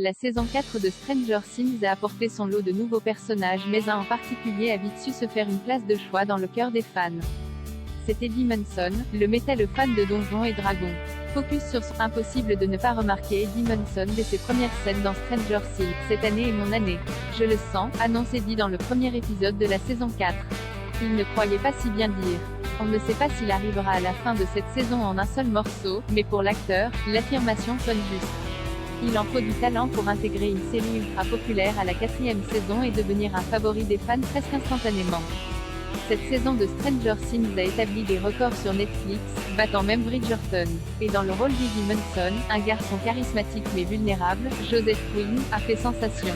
La saison 4 de Stranger Things a apporté son lot de nouveaux personnages, mais un en particulier a vite su se faire une place de choix dans le cœur des fans. C'est Eddie Munson, le métalleux fan de Donjons et Dragons. Focus sur ce impossible de ne pas remarquer Eddie Munson dès ses premières scènes dans Stranger Things. Cette année est mon année. Je le sens, annonce Eddie dans le premier épisode de la saison 4. Il ne croyait pas si bien dire. On ne sait pas s'il arrivera à la fin de cette saison en un seul morceau, mais pour l'acteur, l'affirmation sonne juste. Il en faut du talent pour intégrer une série ultra populaire à la 4e saison et devenir un favori des fans presque instantanément. Cette saison de Stranger Things a établi des records sur Netflix, battant même Bridgerton. Et dans le rôle d'Eddie Munson, un garçon charismatique mais vulnérable, Joseph Quinn, a fait sensation.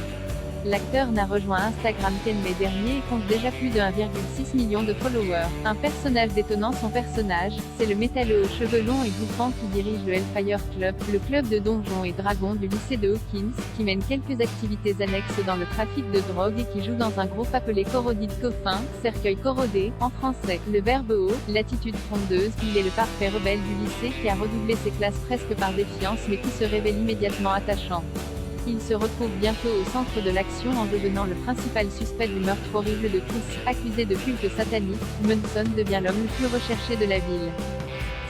L'acteur n'a rejoint Instagram qu'en mai dernier et compte déjà plus de 1,6 million de followers. Un personnage détonnant son personnage, c'est le métalleux aux cheveux longs et bouffants qui dirige le Hellfire Club, le club de donjons et dragons du lycée de Hawkins, qui mène quelques activités annexes dans le trafic de drogue et qui joue dans un groupe appelé Corroded Coffin, cercueil corrodé, en français. Le verbe haut, l'attitude frondeuse, il est le parfait rebelle du lycée qui a redoublé ses classes presque par défiance mais qui se révèle immédiatement attachant. Il se retrouve bientôt au centre de l'action en devenant le principal suspect du meurtre horrible de Chris. Accusé de culte satanique, Munson devient l'homme le plus recherché de la ville.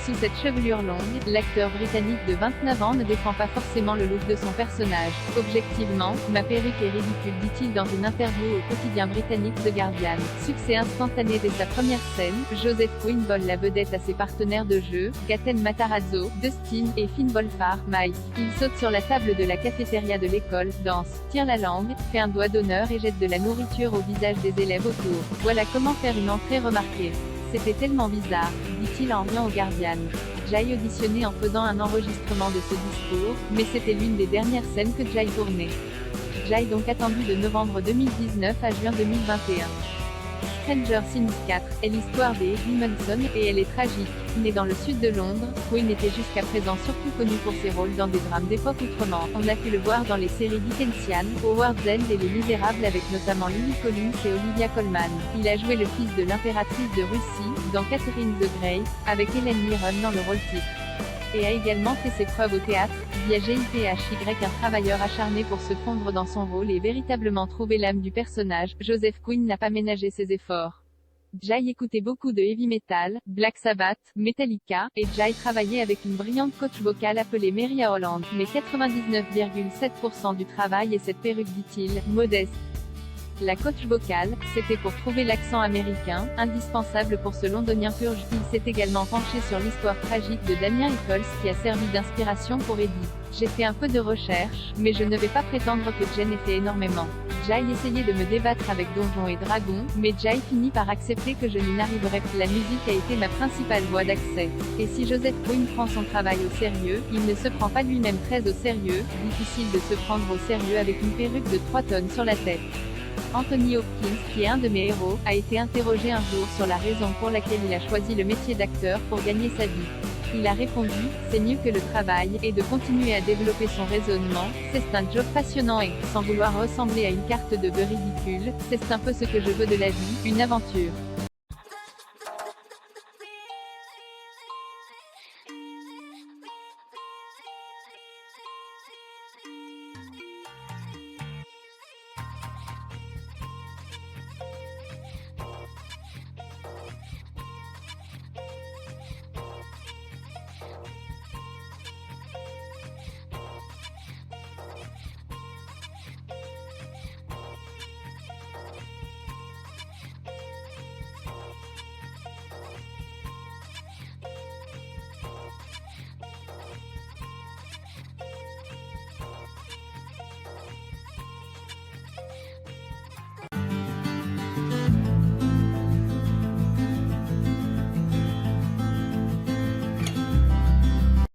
Sous cette chevelure longue, l'acteur britannique de 29 ans ne défend pas forcément le look de son personnage. Objectivement, ma perruque est ridicule, dit-il dans une interview au quotidien britannique The Guardian. Succès instantané dès sa première scène, Joseph Quinn vole la vedette à ses partenaires de jeu, Gaten Matarazzo, Dustin et Finn Wolfhard, Mike. Il saute sur la table de la cafétéria de l'école, danse, tire la langue, fait un doigt d'honneur et jette de la nourriture au visage des élèves autour. Voilà comment faire une entrée remarquée. C'était tellement bizarre, dit-il en riant au Guardian. Jay auditionnait en faisant un enregistrement de ce discours, mais c'était l'une des dernières scènes que Jay tournait. Jay donc attendu de novembre 2019 à juin 2021. Stranger Things 4 est l'histoire d'Eddie Munson et elle est tragique. Né dans le sud de Londres, Quinn était jusqu'à présent surtout connu pour ses rôles dans des drames d'époque outre-Manche. On a pu le voir dans les séries Dickensian, Howard's End et Les Misérables avec notamment Lily Collins et Olivia Colman. Il a joué le fils de l'impératrice de Russie, dans Catherine the Great, avec Helen Mirren dans le rôle titre. Et a également fait ses preuves au théâtre, via GIPHY, un travailleur acharné pour se fondre dans son rôle et véritablement trouver l'âme du personnage. Joseph Quinn n'a pas ménagé ses efforts. Jay écoutait beaucoup de heavy metal, Black Sabbath, Metallica, et Jay travaillait avec une brillante coach vocale appelée Maria Holland. Mais 99,7% du travail est cette perruque, dit-il, modeste. La coach vocale, c'était pour trouver l'accent américain, indispensable pour ce londonien purge. Il s'est également penché sur l'histoire tragique de Damien Eccles qui a servi d'inspiration pour Eddie. J'ai fait un peu de recherche, mais je ne vais pas prétendre que Jen ait fait énormément. Jay essayait de me débattre avec Donjons et Dragons, mais Jay finit par accepter que je n'y n'arriverai pas. La musique a été ma principale voie d'accès. Et si Joseph Quinn prend son travail au sérieux, il ne se prend pas lui-même très au sérieux, difficile de se prendre au sérieux avec une perruque de 3 tonnes sur la tête. Anthony Hopkins, qui est un de mes héros, a été interrogé un jour sur la raison pour laquelle il a choisi le métier d'acteur pour gagner sa vie. Il a répondu, c'est mieux que le travail, et de continuer à développer son raisonnement, c'est un job passionnant et, sans vouloir ressembler à une carte de vœux ridicule, c'est un peu ce que je veux de la vie, une aventure.